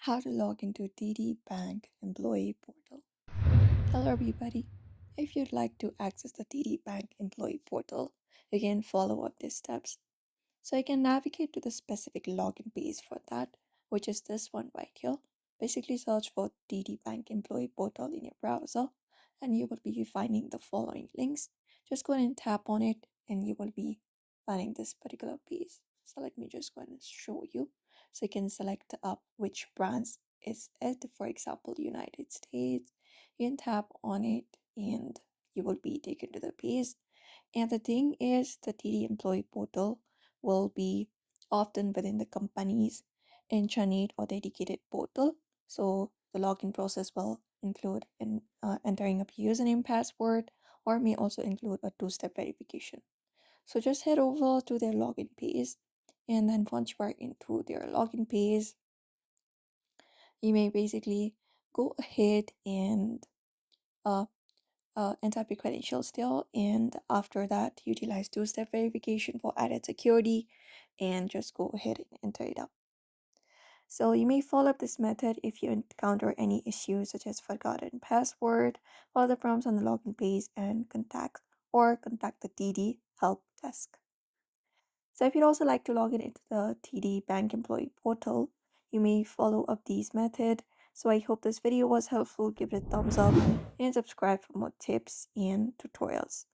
How to log into TD Bank Employee Portal. Hello everybody. If you'd like to access the TD Bank Employee Portal, you can follow up these steps. So you can navigate to the specific login page for that, which is this one right here. Basically search for TD Bank Employee Portal in your browser and you will be finding the following links. Just go ahead and tap on it and you will be finding this particular page. So let me just go ahead and show you. So you can select up which branch is it. For example, United States. You can tap on it and you will be taken to the page. And the thing is, the TD Employee Portal will be often within the company's intranet or dedicated portal. So the login process will include entering a username password or may also include a two-step verification. So just head over to their login page, and then once you are into their login page, you may basically go ahead and uh, enter your credentials still, and after that utilize two-step verification for added security and just go ahead and enter it up. So you may follow up this method if you encounter any issues such as forgotten password. Follow the prompts on the login page and contact the TD help desk. So if you'd also like to log in into the TD Bank Employee Portal, you may follow up these methods. So I hope this video was helpful. Give it a thumbs up and subscribe for more tips and tutorials.